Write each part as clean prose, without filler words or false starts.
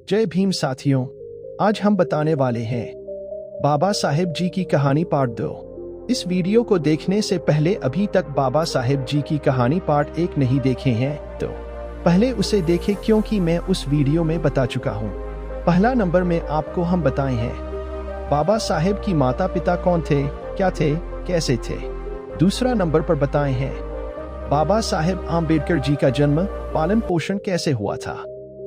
जय भीम साथियों, आज हम बताने वाले हैं बाबा साहेब जी की कहानी पार्ट 2। इस वीडियो को देखने से पहले अभी तक बाबा साहेब जी की कहानी पार्ट 1 नहीं देखे हैं तो पहले उसे देखें, क्योंकि मैं उस वीडियो में बता चुका हूँ। पहला नंबर में आपको हम बताए हैं बाबा साहेब की माता पिता कौन थे, क्या थे, कैसे थे। दूसरा नंबर पर बताए हैं बाबा साहेब आम्बेडकर जी का जन्म, पालन पोषण कैसे हुआ था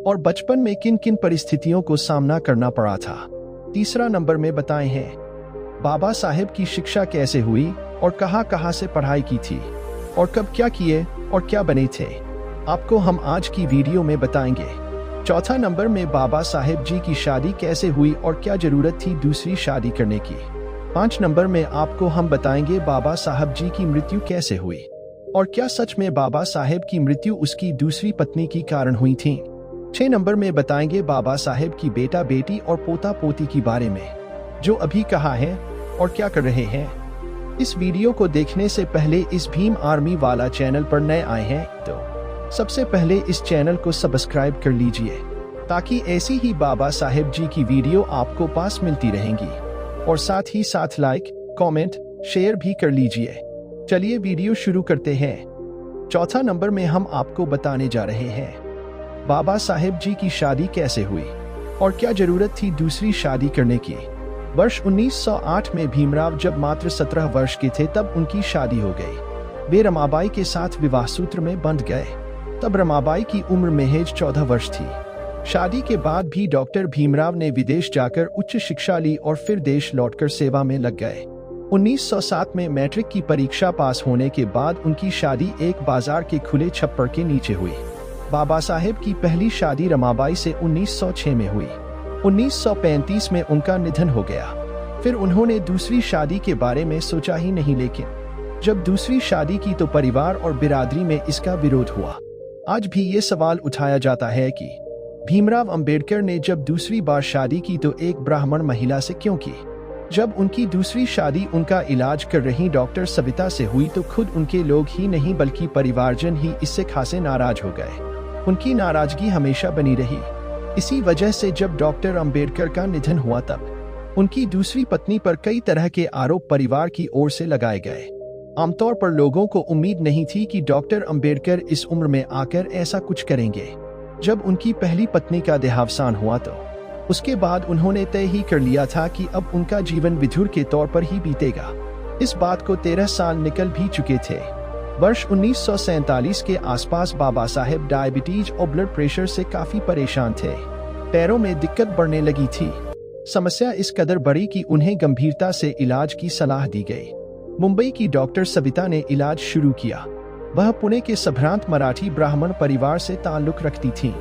और बचपन में किन किन परिस्थितियों को सामना करना पड़ा था। तीसरा नंबर में बताए हैं बाबा साहेब की शिक्षा कैसे हुई और कहां से पढ़ाई की थी और कब क्या किए और क्या बने थे, आपको हम आज की वीडियो में बताएंगे। चौथा नंबर में बाबा साहेब जी की शादी कैसे हुई और क्या जरूरत थी दूसरी शादी करने की। 5 नंबर में आपको हम बताएंगे बाबा साहब जी की मृत्यु कैसे हुई और क्या सच में बाबा साहेब की मृत्यु उसकी दूसरी पत्नी की कारण हुई थी। 6 नंबर में बताएंगे बाबा साहेब की बेटा बेटी और पोता पोती के बारे में, जो अभी कहाँ हैं और क्या कर रहे हैं। इस वीडियो को देखने से पहले इस भीम आर्मी वाला चैनल पर नए आए हैं तो सबसे पहले इस चैनल को सब्सक्राइब कर लीजिए, ताकि ऐसी ही बाबा साहेब जी की वीडियो आपको पास मिलती रहेंगी। और साथ ही साथ लाइक, कमेंट, शेयर भी कर लीजिए। चलिए वीडियो शुरू करते हैं। चौथा नंबर में हम आपको बताने जा रहे हैं बाबा साहेब जी की शादी कैसे हुई और क्या जरूरत थी दूसरी शादी करने की। वर्ष 1908 में भीमराव जब मात्र 17 वर्ष के थे तब उनकी शादी हो गई। वे रमाबाई के साथ विवाह सूत्र में बंध गए। तब रमाबाई की उम्र महज 14 वर्ष थी। शादी के बाद भी डॉक्टर भीमराव ने विदेश जाकर उच्च शिक्षा ली और फिर देश लौटकर सेवा में लग गए। 1907 में मैट्रिक की परीक्षा पास होने के बाद उनकी शादी एक बाजार के खुले छप्पर के नीचे हुई। बाबा साहेब की पहली शादी रमाबाई से 1906 में हुई। 1935 में उनका निधन हो गया। फिर उन्होंने दूसरी शादी के बारे में सोचा ही नहीं, लेकिन जब दूसरी शादी की तो परिवार और बिरादरी में इसका विरोध हुआ। आज भी ये सवाल उठाया जाता है कि भीमराव अंबेडकर ने जब दूसरी बार शादी की तो एक ब्राह्मण महिला से क्यों की। जब उनकी दूसरी शादी उनका इलाज कर रही डॉक्टर सविता से हुई तो खुद उनके लोग ही नहीं बल्कि परिवारजन ही इससे खासे नाराज हो गए। उनकी नाराजगी हमेशा बनी रही। इसी वजह से जब डॉक्टर अंबेडकर का निधन हुआ तब उनकी दूसरी पत्नी पर कई तरह के आरोप परिवार की ओर से लगाए गए। आमतौर पर लोगों को उम्मीद नहीं थी कि डॉक्टर अंबेडकर इस उम्र में आकर ऐसा कुछ करेंगे। जब उनकी पहली पत्नी का देहावसान हुआ तो उसके बाद उन्होंने तय ही कर लिया था कि अब उनका जीवन विधुर के तौर पर ही बीतेगा। इस बात को 13 साल निकल भी चुके थे। वर्ष 1947 के आसपास बाबा साहेब डायबिटीज और ब्लड प्रेशर से काफी परेशान थे। पैरों में दिक्कत बढ़ने लगी थी। समस्या इस कदर बढ़ी कि उन्हें गंभीरता से इलाज की सलाह दी गई। मुंबई की डॉक्टर सविता ने इलाज शुरू किया। वह पुणे के संभ्रांत मराठी ब्राह्मण परिवार से ताल्लुक रखती थीं।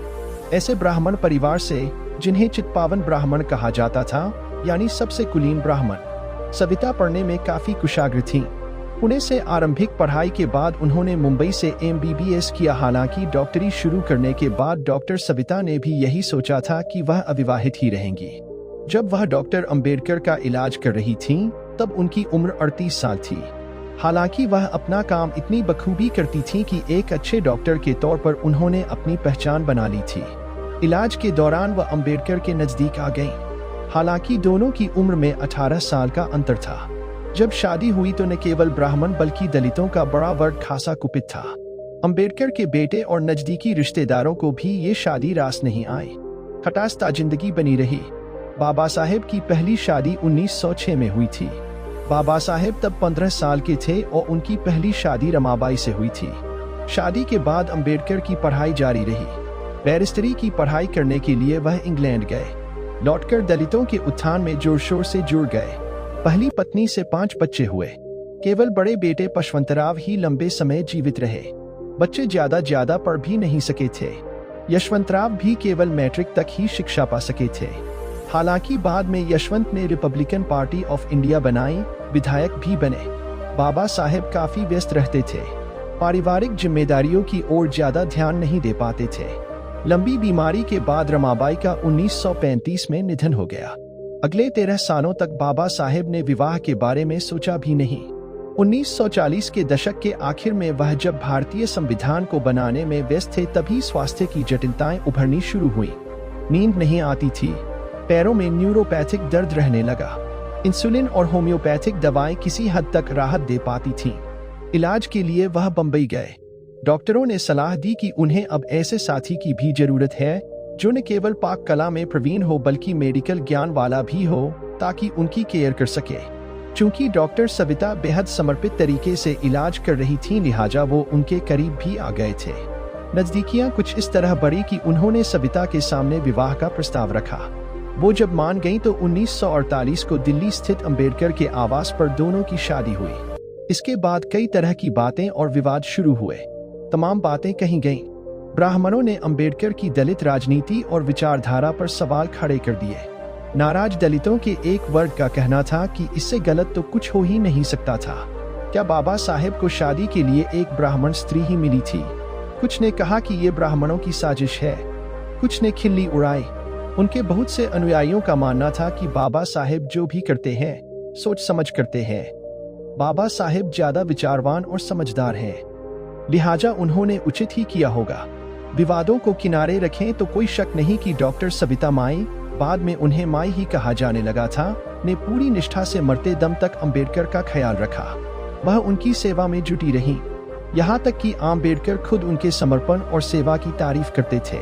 ऐसे ब्राह्मण परिवार से जिन्हें चित्पावन ब्राह्मण कहा जाता था, यानी सबसे कुलीन ब्राह्मण। सविता पढ़ने में काफी कुशाग्र थीं। पुणे से आरंभिक पढ़ाई के बाद उन्होंने मुंबई से MBBS किया। हालांकि डॉक्टरी शुरू करने के बाद डॉक्टर सविता ने भी यही सोचा था कि वह अविवाहित ही रहेंगी। जब वह डॉक्टर अंबेडकर का इलाज कर रही थीं, तब उनकी उम्र 38 साल थी। हालांकि वह अपना काम इतनी बखूबी करती थीं कि एक अच्छे डॉक्टर के तौर पर उन्होंने अपनी पहचान बना ली थी। इलाज के दौरान वह अंबेडकर के नजदीक आ गईं। हालांकि दोनों की उम्र में 18 साल का अंतर था। जब शादी हुई तो न केवल ब्राह्मण बल्कि दलितों का बड़ा वर्ग खासा कुपित था। अंबेडकर के बेटे और नजदीकी रिश्तेदारों को भी ये शादी रास नहीं आई। खटास्ता जिंदगी बनी रही। बाबा साहेब की पहली शादी 1906 में हुई थी। बाबा साहेब तब 15 साल के थे और उनकी पहली शादी रमाबाई से हुई थी। शादी के बाद अंबेडकर की पढ़ाई जारी रही। बैरिस्टरी की पढ़ाई करने के लिए वह इंग्लैंड गए। लौटकर दलितों के उत्थान में जोर शोर से जुड़ गए। पहली पत्नी से 5 बच्चे हुए। केवल बड़े बेटे पशवंतराव ही लंबे समय जीवित रहे। बच्चे ज्यादा पढ़ भी नहीं सके थे। यशवंतराव भी केवल मैट्रिक तक ही शिक्षा पा सके थे। हालांकि बाद में यशवंत ने रिपब्लिकन पार्टी ऑफ इंडिया बनाई, विधायक भी बने। बाबा साहेब काफी व्यस्त रहते थे। पारिवारिक जिम्मेदारियों की ओर ज्यादा ध्यान नहीं दे पाते थे। लंबी बीमारी के बाद रमाबाई का 1935 में निधन हो गया। अगले 13 सालों तक बाबा साहेब ने विवाह के बारे में सोचा भी नहीं। 1940 के दशक के आखिर में वह जब भारतीय संविधान को बनाने में व्यस्त थे तभी स्वास्थ्य की जटिलताएं उभरनी शुरू हुई। नींद नहीं आती थी, पैरों में न्यूरोपैथिक दर्द रहने लगा। इंसुलिन और होम्योपैथिक दवाएं किसी हद तक राहत दे पाती थीं। इलाज के लिए वह बंबई गए। डॉक्टरों ने सलाह दी कि उन्हें अब ऐसे साथी की भी जरूरत है जो न केवल पाक कला में प्रवीण हो बल्कि मेडिकल ज्ञान वाला भी हो, ताकि उनकी केयर कर सके। चूंकि डॉक्टर सविता बेहद समर्पित तरीके से इलाज कर रही थीं, लिहाजा वो उनके करीब भी आ गए थे। नजदीकियां कुछ इस तरह बढ़ी कि उन्होंने सविता के सामने विवाह का प्रस्ताव रखा। वो जब मान गईं तो 1948 को दिल्ली स्थित अंबेडकर के आवास पर दोनों की शादी हुई। इसके बाद कई तरह की बातें और विवाद शुरू हुए। तमाम बातें कही गईं। ब्राह्मणों ने अंबेडकर की दलित राजनीति और विचारधारा पर सवाल खड़े कर दिए। नाराज दलितों के एक वर्ग का कहना था कि इससे गलत तो कुछ हो ही नहीं सकता था। क्या बाबा साहेब को शादी के लिए एक ब्राह्मण स्त्री ही मिली थी? कुछ ने कहा कि ये ब्राह्मणों की साजिश है। कुछ ने खिल्ली उड़ाई। उनके बहुत से अनुयायियों का मानना था कि बाबा साहेब जो भी करते हैं सोच समझ करते हैं। बाबा साहेब ज्यादा विचारवान और समझदार हैं, लिहाजा उन्होंने उचित ही किया होगा। विवादों को किनारे रखें तो कोई शक नहीं कि डॉक्टर सविता माई, बाद में उन्हें माई ही कहा जाने लगा था, ने पूरी निष्ठा से मरते दम तक अंबेडकर का ख्याल रखा। वह उनकी सेवा में जुटी रही, यहाँ तक कि अंबेडकर खुद उनके समर्पण और सेवा की तारीफ करते थे।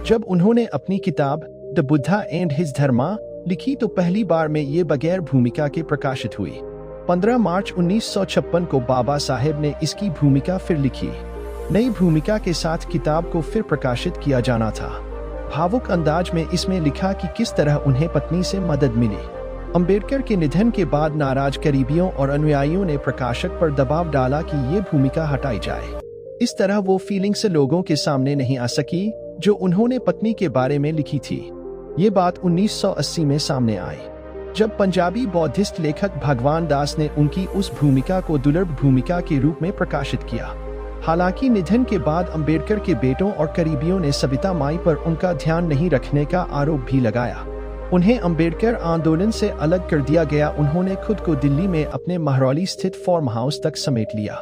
जब उन्होंने अपनी किताब द बुद्धा एंड हिज धर्मा लिखी तो पहली बार में ये बगैर भूमिका के प्रकाशित हुई। 15 मार्च 1956 को बाबा साहेब ने इसकी भूमिका फिर लिखी। नई भूमिका के साथ किताब को फिर प्रकाशित किया जाना था। भावुक अंदाज में इसमें लिखा कि किस तरह उन्हें पत्नी से मदद मिली। अंबेडकर के निधन के बाद नाराज करीबियों और अनुयायियों ने प्रकाशक पर दबाव डाला कि ये भूमिका हटाई जाए। इस तरह वो फीलिंग से लोगों के सामने नहीं आ सकी जो उन्होंने पत्नी के बारे में लिखी थी। ये बात 1980 में सामने आई, जब पंजाबी बौद्धिस्ट लेखक भगवान दास ने उनकी उस भूमिका को दुर्लभ भूमिका के रूप में प्रकाशित किया। हालांकि निधन के बाद अंबेडकर के बेटों और करीबियों ने सविता माई पर उनका ध्यान नहीं रखने का आरोप भी लगाया। उन्हें अंबेडकर आंदोलन से अलग कर दिया गया। उन्होंने खुद को दिल्ली में अपने महरौली स्थित फार्म हाउस तक समेट लिया।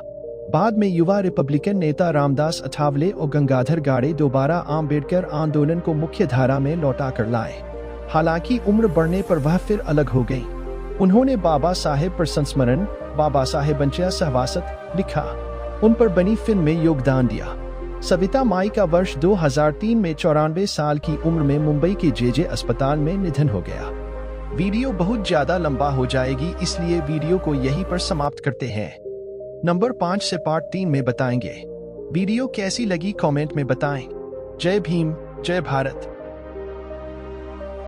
बाद में युवा रिपब्लिकन नेता रामदास अठावले और गंगाधर गाड़े दोबारा अंबेडकर आंदोलन को मुख्य धारा में लौटा कर लाए। हालांकि उम्र बढ़ने पर वह फिर अलग हो गई। उन्होंने बाबा साहेब पर संस्मरण बाबा साहेबंच्या सहवासत लिखा, उन पर बनी फिल्म में योगदान दिया। सविता माई का वर्ष 2003 में 94 साल की उम्र में मुंबई के जेजे अस्पताल में निधन हो गया। वीडियो बहुत ज्यादा लंबा हो जाएगी, इसलिए वीडियो को यहीं पर समाप्त करते हैं। नंबर 5 से पार्ट 3 में बताएंगे। वीडियो कैसी लगी कमेंट में बताएं। जय भीम, जय भारत।